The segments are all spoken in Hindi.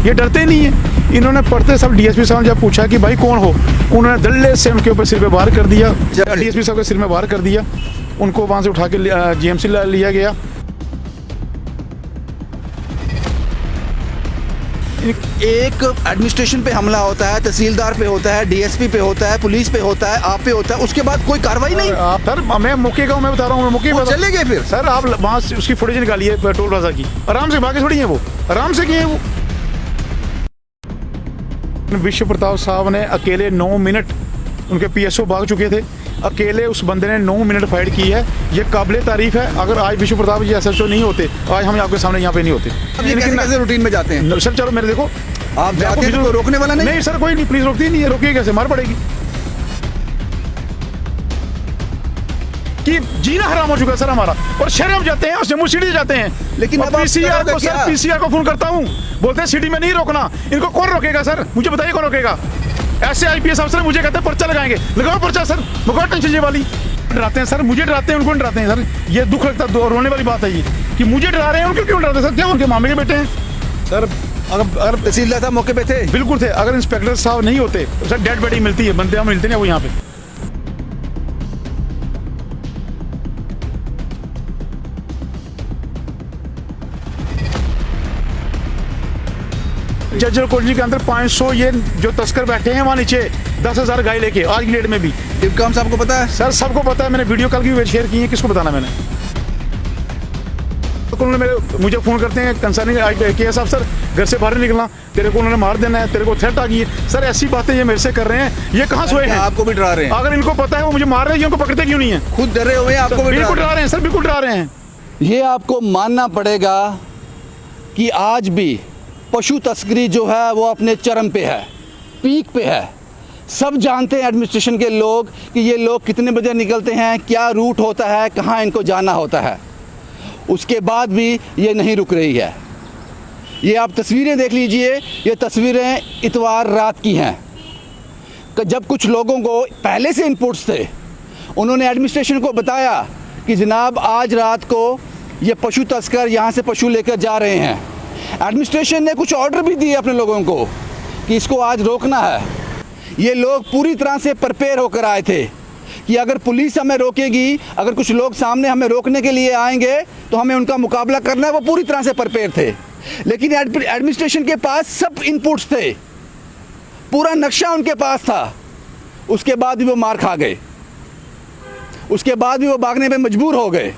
ये डरते ही नहीं है। इन्होंने पढ़ते सब डीएसपी साहब जब पूछा कि भाई कौन हो, उन्होंने दल्ले से उनके ऊपर सिर पे वार कर दिया, डीएसपी साहब के सिर में वार कर दिया, उनको वहाँ से उठा के जीएमसी लिया गया। एक एडमिनिस्ट्रेशन पे हमला होता है, तहसीलदार पे होता है, डीएसपी पे होता है, पुलिस पे होता है, आप पे होता है, उसके बाद कोई कार्रवाई नहीं। सर मैं मौके का मैं बता रहा हूँ, मौके पर चले गए फिर। सर आप वहाँ से उसकी फुटेज निकालिए टोल प्लाजा की, आराम से भागे थोड़ी है वो, आराम से किए वो। विश्व प्रताप साहब ने अकेले 9 मिनट, उनके पीएसओ भाग चुके थे, अकेले उस बंदे ने 9 मिनट फाइट की है। ये काबिले तारीफ है। अगर आज विश्व प्रताप जी एसएचओ नहीं होते, आज हम आपके सामने यहाँ पे नहीं होते। कैसे रूटीन में जाते हैं सर? चलो मेरे देखो, आप जाते हैं तो रोकने वाला नहीं? नहीं सर, कोई नहीं, पुलिस रोकती नहीं है। रोकिए कैसे, मार पड़ेगी कि जीना हराम हो चुका है सर हमारा। और शहर हम जाते हैं, जम्मू सिटी जाते हैं, लेकिन पीसीआर को, सर पीसीआर को फोन करता हूँ, बोलते हैं सिटी में नहीं रोकना। इनको कौन रोकेगा सर? मुझे बताइए कौन रोकेगा? ऐसे आईपीएस अफसर मुझे कहते हैं पर्चा लगाएंगे, लगाओ पर्चा सर, बहुत टेंशन ये वाली। डराते हैं सर, मुझे डराते हैं, उनको डराते हैं सर। ये दुख लगता है, रोने वाली बात है ये कि मुझे डरा रहे हैं, उनको क्यों डराते हैं सर? क्या उनके मामे के बेटे हैं सर? अगर तहसीलदार साहब मौके पे थे? बिल्कुल थे। अगर इंस्पेक्टर साहब नहीं होते तो सर डेड बॉडी मिलती है, बंदे हम मिलते नहीं वो यहाँ पे। जज्जर कॉलोनी के अंदर 500 ये जो तस्कर बैठे हैं वहाँ नीचे, 10,000 गाय लेके आज की डेट में भी। डिपकाम साहब को पता है? सर सबको पता है, मैंने वीडियो कल की शेयर की है, किसको बताना मैंने? तो उन्होंने मुझे फ़ोन करते हैं कंसर्निंग केएस अफसर, घर से बाहर निकलना, तेरे को उन्होंने मार देना है, तेरे को थ्रेट आ गई है। सर ऐसी बातें ये मेरे से कर रहे हैं, ये कहाँ सोए हैं? आपको भी डरा रहे हैं? अगर इनको पता है वो मुझे मार रहे हैं, उनको पकड़ते क्यों नहीं है? खुद डरे हुए हैं, आपको भी बिल्कुल डरा रहे हैं सर, बिल्कुल डरा रहे हैं। ये आपको मानना पड़ेगा कि आज भी पशु तस्करी जो है वो अपने चरम पे है, पीक पे है। सब जानते हैं एडमिनिस्ट्रेशन के लोग कि ये लोग कितने बजे निकलते हैं, क्या रूट होता है, कहाँ इनको जाना होता है। उसके बाद भी ये नहीं रुक रही है। ये आप तस्वीरें देख लीजिए, ये तस्वीरें इतवार रात की हैं। जब कुछ लोगों को पहले से इनपुट्स थे, उन्होंने एडमिनिस्ट्रेशन को बताया कि जनाब आज रात को ये पशु तस्कर यहाँ से पशु लेकर जा रहे हैं। एडमिनिस्ट्रेशन ने कुछ ऑर्डर भी दिए अपने लोगों को कि इसको आज रोकना है। ये लोग पूरी तरह से प्रिपेयर होकर आए थे कि अगर पुलिस हमें रोकेगी, अगर कुछ लोग सामने हमें रोकने के लिए आएंगे तो हमें उनका मुकाबला करना है। वो पूरी तरह से प्रिपेयर थे, लेकिन एडमिनिस्ट्रेशन के पास सब इनपुट्स थे, पूरा नक्शा उनके पास था। उसके बाद भी वो मार खा गए, उसके बाद भी वो भागने पे मजबूर हो गए।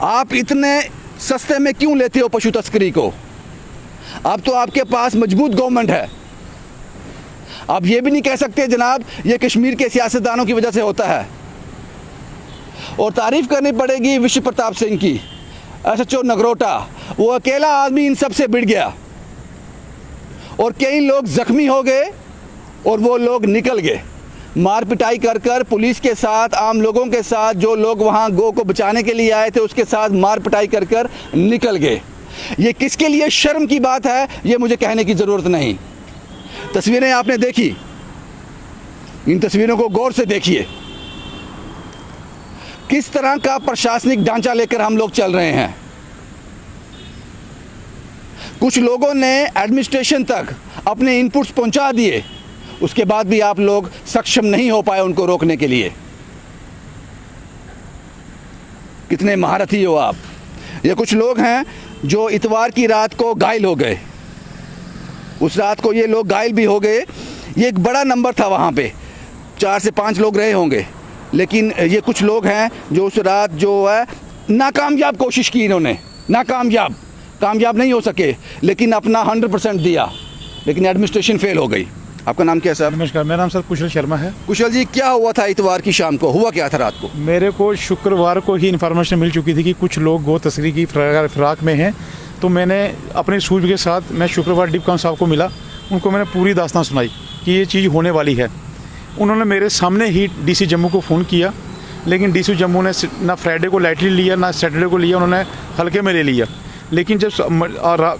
आप इतने सस्ते में क्यों लेते हो पशु तस्करी को? अब तो आपके पास मजबूत गवर्नमेंट है। आप ये भी नहीं कह सकते जनाब ये कश्मीर के सियासतदानों की वजह से होता है। और तारीफ़ करनी पड़ेगी विश्व प्रताप सिंह की, एसएचओ नगरोटा। वो अकेला आदमी इन सब से भिड़ गया और कई लोग ज़ख्मी हो गए और वो लोग निकल गए। मार पिटाई कर कर पुलिस के साथ, आम लोगों के साथ, जो लोग वहाँ गौ को बचाने के लिए आए थे उसके साथ मार पिटाई कर कर निकल गए। ये किसके लिए शर्म की बात है ये मुझे कहने की ज़रूरत नहीं। तस्वीरें आपने देखी, इन तस्वीरों को गौर से देखिए। किस तरह का प्रशासनिक ढांचा लेकर हम लोग चल रहे हैं। कुछ लोगों ने एडमिनिस्ट्रेशन तक अपने इनपुट्स पहुंचा दिए, उसके बाद भी आप लोग सक्षम नहीं हो पाए उनको रोकने के लिए। कितने महारथी हो आप। ये कुछ लोग हैं जो इतवार की रात को घायल हो गए। उस रात को ये लोग घायल भी हो गए। ये एक बड़ा नंबर था, वहाँ पे 4 से 5 लोग रहे होंगे, लेकिन ये कुछ लोग हैं जो उस रात जो है नाकामयाब कोशिश की, इन्होंने कामयाब नहीं हो सके, लेकिन अपना 100% दिया, लेकिन एडमिनिस्ट्रेशन फेल हो गई। आपका नाम क्या है सर? नमस्कार, मेरा नाम सर कुशल शर्मा है। कुशल जी, क्या हुआ था इतवार की शाम को? हुआ क्या था रात को? मेरे को शुक्रवार को ही इन्फॉर्मेशन मिल चुकी थी कि कुछ लोग गौ तस्करी की फिराक में हैं। तो मैंने अपनी सूझ के साथ मैं शुक्रवार डिपकाम साहब को मिला, उनको मैंने पूरी दास्तान सुनाई कि ये चीज़ होने वाली है। उन्होंने मेरे सामने ही डीसी जम्मू को फ़ोन किया, लेकिन डीसी जम्मू ने ना फ्राइडे को लाइटली लिया ना सैटरडे को लिया, उन्होंने हल्के में ले लिया। लेकिन जब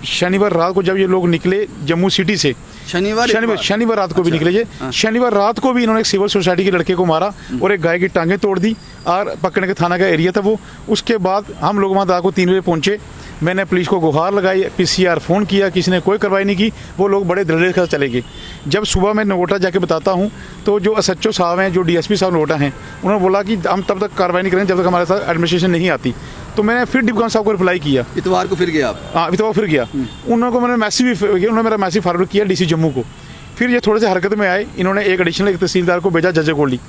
शनिवार रात को जब ये लोग निकले जम्मू सिटी से, शनिवार रात को भी निकले ये। शनिवार रात को भी इन्होंने एक सिविल सोसाइटी के लड़के को मारा और एक गाय की टांगें तोड़ दी और पकड़ने के थाना का एरिया था वो। उसके बाद हम लोग वहाँ रात को 3 बजे पहुँचे। मैंने पुलिस को गुहार लगाई, PCR फ़ोन किया, किसी ने कोई कार्रवाई नहीं की। वो लोग बड़े दलेर के साथ चले गए। जब सुबह मैं नगोटा जाके बताता हूँ तो जो SHO साहब हैं, जो DSP साहब नगोटा हैं, उन्होंने बोला कि हम तब तक कार्रवाई नहीं करेंगे जब तक हमारे साथ एडमिनिस्ट्रेशन नहीं आती। तो मैंने फिर डिप्टी साहब को रिप्लाई किया। इतवार को फिर गया आप? हाँ, इतवार फिर गया। उन्होंने मैंने मैसेज भी, उन्होंने मेरा मैसेज फॉरवर्ड किया DC जम्मू को। फिर ये थोड़े से हरकत में आए, इन्होंने एक एडिशनल एक तहसीलदार को भेजा जजे कोली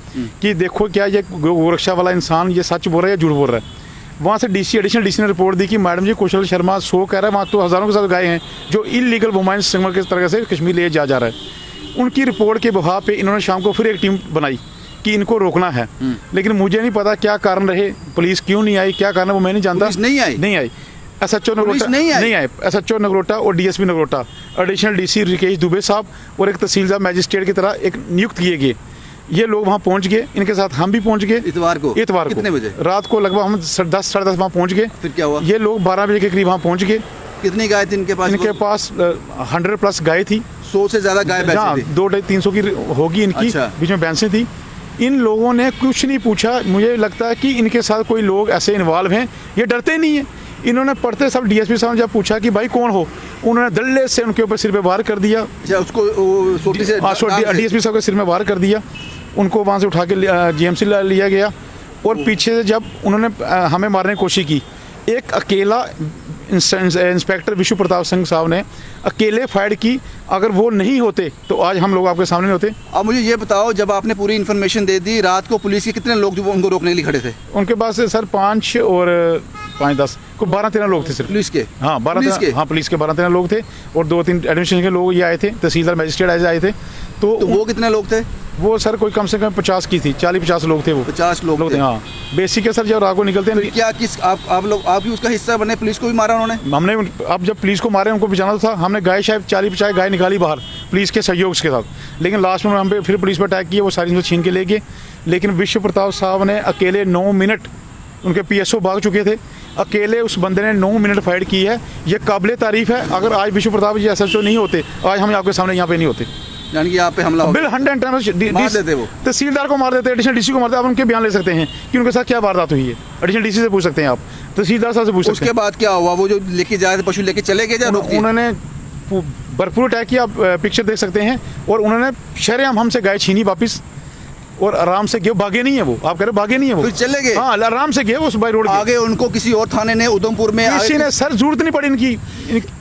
कि देखो क्या ये गोरक्षा वाला इंसान ये सच बोल रहा है या झूठ बोल रहा है। वहाँ से एडिशनल DC ने रिपोर्ट दी कि मैडम जी कुशल शर्मा 100 कह रहा है, वहाँ तो हज़ारों के साथ गए हैं जो इलीगल वुमेन स्मगलर के तरह से कश्मीर ले जा रहा है। उनकी रिपोर्ट के बहाव पे इन्होंने शाम को फिर एक टीम बनाई कि इनको रोकना है। लेकिन मुझे नहीं पता क्या कारण रहे, पुलिस क्यों नहीं आई, क्या कारण है वो मैं नहीं जानता। नहीं आई SHO नगरोटा नहीं आए। SHO नगरोटा और DSP Nagrota, additional DC Rikesh Dubey साहब और एक तहसीलदार मैजिस्ट्रेट की तरह एक नियुक्त किए गए। ये लोग वहाँ पहुँच गए, इनके साथ हम भी पहुँच गए। इतवार को कितने बजे? रात को लगभग हम 10 साढ़े 10 वहाँ पहुँच गए। फिर क्या हुआ? ये लोग 12 बजे के करीब वहाँ पहुँच गए। कितनी गाय थी इनके पास? इनके पास 100+ गाय थी। 100 से ज़्यादा गाय थी। 200-300 की होगी इनकी। अच्छा। बीच में भैंसें थी। इन लोगों ने कुछ नहीं पूछा। मुझे लगता है कि इनके साथ कोई लोग ऐसे इन्वॉल्व हैं, ये डरते नहीं हैं। इन्होंने पढ़ते सब DSP साहब ने जब पूछा कि भाई कौन हो, उन्होंने दल्ले से उनके ऊपर सिर पे वार कर दिया। उसको सोटी से DSP साहब के सिर में वार कर दिया। उनको वहाँ से उठा के GMC लिया गया और पीछे से जब उन्होंने हमें मारने की कोशिश की, एक अकेला इंस्पेक्टर विश्व प्रताप सिंह साहब ने अकेले फायर की। अगर वो नहीं होते तो आज हम लोग आपके सामने नहीं होते। अब मुझे ये बताओ, जब आपने पूरी इन्फॉर्मेशन दे दी, रात को पुलिस के कितने लोग जो उनको रोकने के लिए खड़े थे? उनके पास सर 5 और 5-10 को 12-13 लोग थे सिर्फ पुलिस के। हाँ, 12 हाँ, पुलिस के 12-13 लोग थे और 2-3 एडमिनिस्ट्रेशन के लोग ये आए थे, तहसीलदार मैजिस्ट्रेट आए थे। तो वो कितने लोग थे? वो सर कोई कम से कम 50 की थी, 40-50 लोग थे। वो 50 लोग थे। हाँ, बेसिक है सर। जब रात को निकलते हैं क्या किस आप लोग आप भी उसका हिस्सा बने? पुलिस को भी मारा उन्होंने? हमने अब जब पुलिस को मारे, उनको बचाना था। हमने गाय शायद 40-50 गाय निकाली बाहर पुलिस के सहयोग के साथ। लेकिन लास्ट में हम पे फिर पुलिस पर अटैक किया, वो सारी चीज़ें छीन के ले गए। लेकिन विश्व प्रताप साहब ने अकेले 9 मिनट, उनके PSO भाग चुके थे, अकेले उस बंदे ने 9 मिनट फाइट की है। ये काबिल तारीफ है। अगर आज विश्व प्रताप जी SHO नहीं होते, आज हम आपके सामने यहाँ पे नहीं होते। यानी कि यहाँ पे हमला बिल 100 मार देते, वो तहसीलदार को मार देते, एडिशनल DC को मारते। आप उनके बयान ले सकते हैं कि उनके साथ क्या वारदात हुई है। एडिशनल DC से पूछ सकते हैं, आप तहसीलदार साहब से पूछ सकते हैं। उसके बाद क्या हुआ? वो जो लेके जा रहे थे पशु, लेके चले गए? उन्होंने भरपूर अटैक किया, आप पिक्चर देख सकते हैं। और उन्होंने शरेआम हमसे गाय छीनी वापस और आराम से गए, भागे नहीं है वो। आप कह रहे भागे नहीं है वो, फिर चले गए। हाँ, आराम से गए उस बाई रोड आगे। उनको किसी और थाने ने, उधमपुर में किसी ने सर जरूरत नहीं पड़ी इनकी।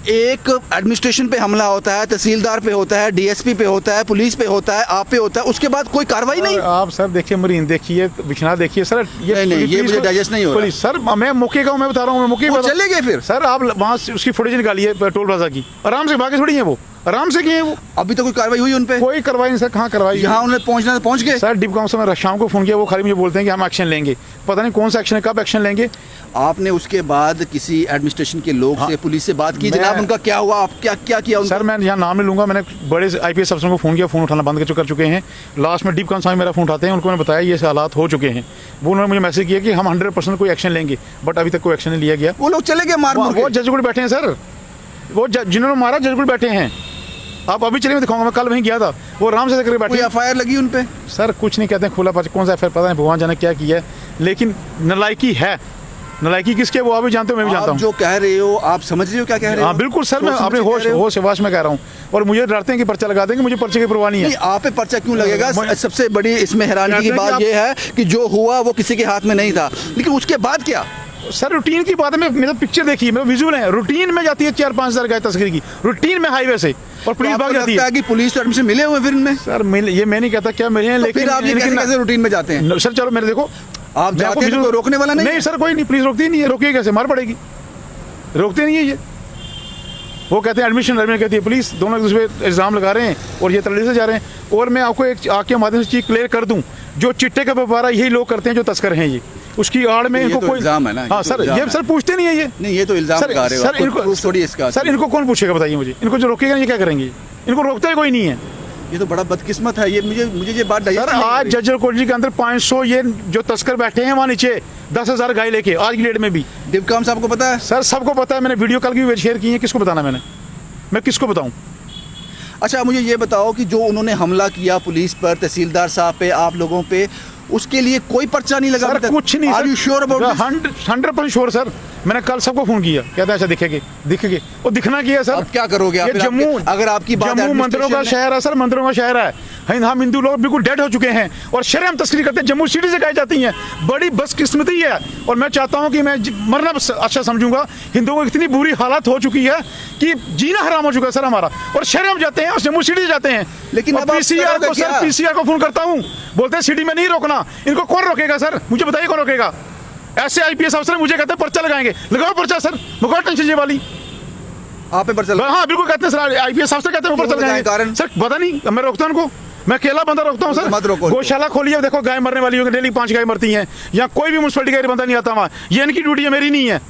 एक एडमिनिस्ट्रेशन पे हमला होता है, तहसीलदार पे होता है, DSP पे होता है, पुलिस पे होता है, आप पे होता है, उसके बाद कोई कार्रवाई नहीं। आप सर देखिए, मरीन देखिए, विश्वनाथ देखिए सर। ये मुझे डाइजेस्ट नहीं हो रहा सर। मैं मौके का हूँ, मैं बता रहा हूँ, मैं मौके पर चले गए। फिर सर आप वहाँ से उसकी फुटेज निकालिए टोल प्लाजा की, आराम से भागे थोड़ी है वो, आराम से किए वो। अभी तो कोई कार्रवाई हुई उन पे? कोई कार्रवाई नहीं सर। कहाँ कार्रवाई? यहाँ उन्हें पहुँचना तो पहुँच गए सर। डिप काउंसिल में शाम को फोन किया, वो खाली मुझे बोलते हैं कि हम एक्शन लेंगे। पता नहीं कौन सा एक्शन है, कब एक्शन लेंगे। आपने उसके बाद किसी एडमिनिस्ट्रेशन के लोग से, पुलिस से बात की? जनाब उनका क्या हुआ? आप क्या किया उनका? सर मैं यहाँ नाम नहीं लूंगा। मैंने बड़े IPS अफसरों को फ़ोन किया, फ़ोन उठाना बंद कर चुके हैं। लास्ट में डिप काउंसिल मेरा फ़ोन उठाते हैं, उनको मैंने बताया ये हालात हो चुके हैं। वो उन्होंने मुझे मैसेज किया कि हम 100% कोई एक्शन लेंगे, बट अभी तक कोई एक्शन नहीं लिया गया। वो लोग चले गए मार। वो जजगुड़ बैठे हैं सर, वो जिन्होंने मारा जजगुड़ बैठे हैं। आप अभी चलिए, मैं दिखाऊंगा। मैं कल वहीं गया था, वो आराम से करके बैठे। FIR लगी उन पे? सर कुछ नहीं कहते हैं, खुला कौन सा FIR पता नहीं, भगवान जाने क्या किया है। लेकिन नलायकी है। नलायकी किसके, वो आप भी जानते हो, मैं भी जानता हूँ। जो कह रहे हो, आप समझ रहे हो क्या कह रहे हो? हाँ बिल्कुल सर, मैं अपने होश हवास में कह रहा हूँ। और मुझे डरते हैं कि पर्चा लगा देंगे, मुझे पर्चे की परवाह नहीं है। आप पे पर्चा क्यों लगेगा? सबसे बड़ी इसमें हैरानी की बात यह है कि जो हुआ वो किसी के हाथ में नहीं था, लेकिन उसके बाद क्या? सर रूटीन की बात है। मेरा पिक्चर देखिए, मेरा विजुअल है। रूटीन में जाती है 4-5 हज़ार गाय तस्करी की, रूटीन में हाईवे से, और पुलिस भाग जाती है कि पुलिस एडमिशन मिले हुए फिर इनमें? सर ये मैं नहीं कहता क्या मिले हैं, लेकिन आप कैसे रूटीन में जाते हैं? सर चलो मेरे देखो, आप जाते हैं तो रोकने वाला नहीं? नहीं सर, कोई नहीं, पुलिस रोकती नहीं है। रोकिए कैसे, मार पड़ेगी। रोकते नहीं है ये। वो कहते हैं एडमिशन कहती है पुलिस, दोनों एक दूसरे पे इल्ज़ाम लगा रहे हैं और ये तल्ले से जा रहे हैं। और मैं आपको एक आके माध्यम से चीज़ क्लियर कर दूं, जो चिट्टे का व्यापार यही लोग करते हैं जो तस्कर हैं। ये उसकी आड़ में इनको कोई इल्जाम है ना? हाँ सर, ये सर पूछते नहीं है ये। नहीं, ये तो इल्जाम लगा रहे हो सर। इनको थोड़ी इसका सर, इनको कौन पूछेगा बताइए मुझे? इनको जो रोकेगा ये क्या करेंगे? इनको रोकता ही कोई नहीं है। ये तो बड़ा बदकिस्मत है। ये मुझे ये बात सर, आज जज्जर कोटली के अंदर 500 ये जो तस्कर बैठे हैं वहाँ नीचे 10,000 गाय लेके, आज की डेट में भी। डिपकाम साहब को पता है? सर सबको पता है, मैंने वीडियो कल की शेयर की है। किसको बताना मैं किसको बताऊं? अच्छा मुझे ये बताओ कि जो उन्होंने हमला किया पुलिस पर, तहसीलदार साहब पे, आप लोगों पे, उसके लिए कोई पर्चा नहीं लगा? सर कुछ नहीं। Are you sure about this? 100% sure sir. मैंने कल सबको फोन किया, कहता है अच्छा दिखेंगे और दिखना क्या है सर। अब क्या करोगे आप? ये जम्मू, अगर आपकी बात जम्मू मंदिरों का शहर है सर, मंदिरों का शहर है। हम हिंदू लोग बिल्कुल डेड हो चुके हैं और शर्म तस्करी करते हैं, जम्मू सिटी से गाई जाती हैं। बड़ी बदकिस्मती है और मैं चाहता हूं कि मैं मरना अच्छा समझूंगा। हिंदुओं को इतनी बुरी हालत हो चुकी है कि जीना हराम हो चुका है सर हमारा, और शर्म जाते हैं और जम्मू सिटी से जाते हैं। लेकिन पीसीआर को सर, पीसीआर को फोन करता हूँ, बोलते हैं सिटी में नहीं रोकना। इनको कौन रोकेगा सर? मुझे बताइए कौन रोकेगा? ऐसे आईपीएस अफसर मुझे कहते हैं पर्चा लगाएंगे। लगाओ पर्चा सर, मुझे टेंशन ये वाली। आप पे पर्चा? हाँ बिल्कुल कहते हैं सर, आईपीएस अफसर कहते हैं पर्चा लगाएंगे। कारण सर पता नहीं, मैं रोकता हूं उनको। मैं अकेला बंदा रोकता हूँ सर। मत रोको। गौशाला खोली है, देखो गाय मरने वाली होगी, डेली 5 गाय मरती हैं। यहाँ कोई भी म्युनिसिपलिटी का बंदा नहीं आता वहाँ। ये इनकी ड्यूटी है, मेरी नहीं है।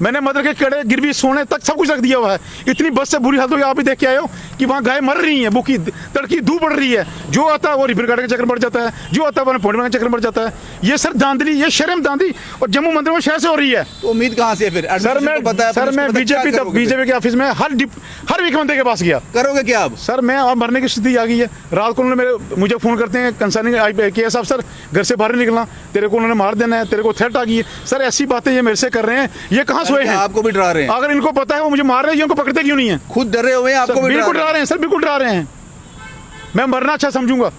मैंने मदर के कड़े, गिरवी, सोने तक सब कुछ रख दिया हुआ है। इतनी बस से बुरी हालत हो गई, आप भी देख के आए हो कि वहाँ गाय मर रही है, भूखी, तड़की धूप पड़ रही है। जो आता है वो रिपेयर गार्ड के चक्कर पड़ जाता है, जो आता है वो पौड़ी के चक्कर पड़ जाता है। ये सर धांधली, ये शर्म धांधली और जम्मू मंदिरों में शहर से हो रही है। तो उम्मीद कहाँ से फिर? सर मैं बीजेपी के ऑफिस में हर वीक मंदिर के पास गया। करोगे क्या आप? सर मैं अब मरने की स्थिति आ गई है। रात को उन्होंने मुझे फोन करते हैं कंसर्निंग केएस अफसर, घर से बाहर निकलना, तेरे को उन्होंने मार देना है, तेरे को थ्रेट आ गई है। सर ऐसी बातें ये मेरे से कर रहे हैं, ये कहाँ सोए हैं? आपको भी डरा रहे हैं? अगर इनको पता है वो मुझे मार रहे हैं, इनको पकड़ते क्यों नहीं है? खुद डरे हुए हैं, आपको भी बिल्कुल डरा रहे हैं सर, बिल्कुल डरा रहे हैं। मैं मरना अच्छा समझूंगा।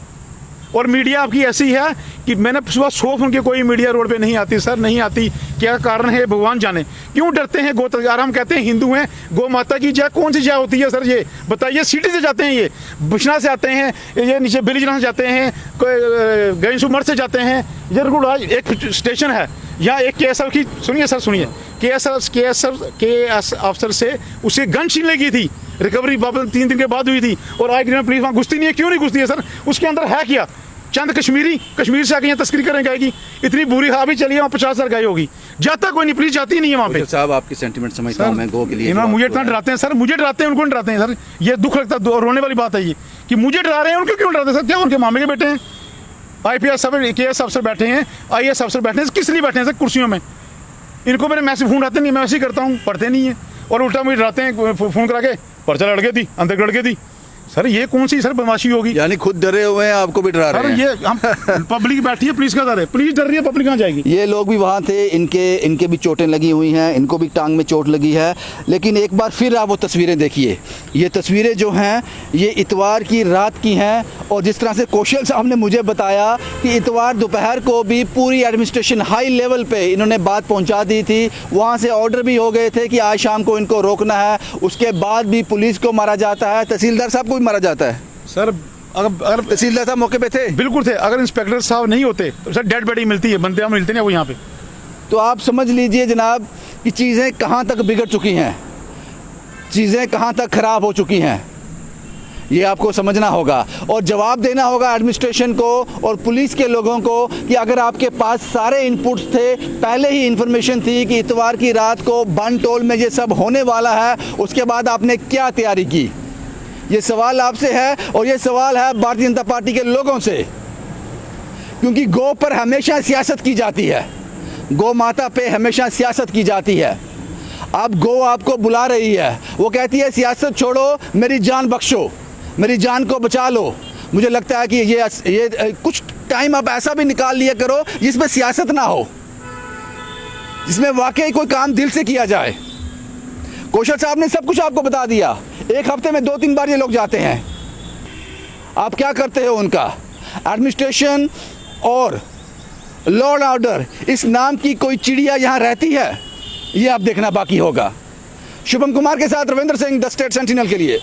और मीडिया आपकी ऐसी है कि मैंने सुबह 100 फोन के, कोई मीडिया रोड पे नहीं आती सर, नहीं आती। क्या कारण है भगवान जाने, क्यों डरते हैं? यार हम कहते हैं हिंदू हैं, गौ माता की जय, कौन सी जय होती है सर? ये बताइए। सिटी से जाते हैं, ये बिश्ना से आते हैं, ये नीचे बिलीजना से जाते हैं, गैंसुमर से जाते हैं। ये आज एक स्टेशन है यहाँ, एक केएस की, सुनिए सर सुनिए, केएस अफसर से उसे गन छीन लगी थी, रिकवरी 3 दिन के बाद हुई थी। और आज दिन में पुलिस वहाँ घुसती नहीं है। क्यों नहीं घुसती है सर? उसके अंदर है क्या? चंद कश्मीर से आके यहाँ तस्करी करें गाय की। इतनी बुरी हावी चली है, वहाँ 50,000 गाय होगी। जाता कोई नहीं, पुलिस जाती नहीं है वहाँ पे। साहब आपकी सेंटीमेंट समझता हूँ मैं, गो के लिए मुझे इतना डराते हैं सर, मुझे डराते हैं, उनको डराते हैं सर। ये दुख लगता है, रोने वाली बात है ये कि मुझे डरा रहे हैं, उनको क्यों डराते हैं सर? क्या उनके मामे के बेटे हैं? आईपीएस केएस अफसर बैठे हैं, आईएएस अफसर बैठे हैं, किस लिए बैठे हैं सर कुर्सियों में? इनको मेरे मैसेज फोन आते नहीं, मैं वैसे ही करता हूँ, पढ़ते नहीं है और उल्टा मुझे डराते हैं फोन करा के, पर्चा लड़ गई थी, अंदर लड़ गई थी। सर ये कौन सी सर बदमाशी होगी? यानी खुद डरे हुए हैं, आपको भी डरा रहे हैं? ये हम पब्लिक बैठी है, पुलिस का डर है, पुलिस डर रही है, पब्लिक कहाँ जाएगी? ये लोग भी वहाँ थे, इनके भी चोटें लगी हुई हैं, इनको भी टांग में चोट लगी है। लेकिन एक बार फिर आप वो तस्वीरें देखिए। ये तस्वीरें जो हैं ये इतवार की रात की हैं, और जिस तरह से कौशल साहब ने मुझे बताया कि इतवार दोपहर को भी पूरी एडमिनिस्ट्रेशन हाई लेवल पे इन्होंने बात पहुंचा दी थी। वहाँ से ऑर्डर भी हो गए थे कि आज शाम को इनको रोकना है। उसके बाद भी पुलिस को मारा जाता है, तहसीलदार साहब को भी मारा जाता है। सर अगर तहसीलदार साहब मौके पे थे? बिल्कुल थे। अगर इंस्पेक्टर साहब नहीं होते तो सर डेड बॉडी मिलती है, बंदे मिलते नहीं वो यहाँ पे। तो आप समझ लीजिए जनाब कि चीज़ें कहाँ तक बिगड़ चुकी हैं, चीज़ें कहाँ तक ख़राब हो चुकी हैं, ये आपको समझना होगा और जवाब देना होगा एडमिनिस्ट्रेशन को और पुलिस के लोगों को कि अगर आपके पास सारे इनपुट्स थे, पहले ही इंफॉर्मेशन थी कि इतवार की रात को बनटोल में ये सब होने वाला है, उसके बाद आपने क्या तैयारी की? ये सवाल आपसे है और ये सवाल है भारतीय जनता पार्टी के लोगों से, क्योंकि गौ पर हमेशा सियासत की जाती है, गौ माता पे हमेशा सियासत की जाती है। अब गौ आपको बुला रही है, वो कहती है सियासत छोड़ो, मेरी जान बख्शो, मेरी जान को बचा लो। मुझे लगता है कि ये कुछ टाइम आप ऐसा भी निकाल लिया करो जिसमें सियासत ना हो, जिसमें वाकई कोई काम दिल से किया जाए। कौशल साहब ने सब कुछ आपको बता दिया। एक हफ्ते में 2-3 बार ये लोग जाते हैं, आप क्या करते हो उनका? एडमिनिस्ट्रेशन और लॉ एंड ऑर्डर इस नाम की कोई चिड़िया यहाँ रहती है, ये आप देखना बाकी होगा। शुभम कुमार के साथ Ravindra Singh, the state sentinel के लिए।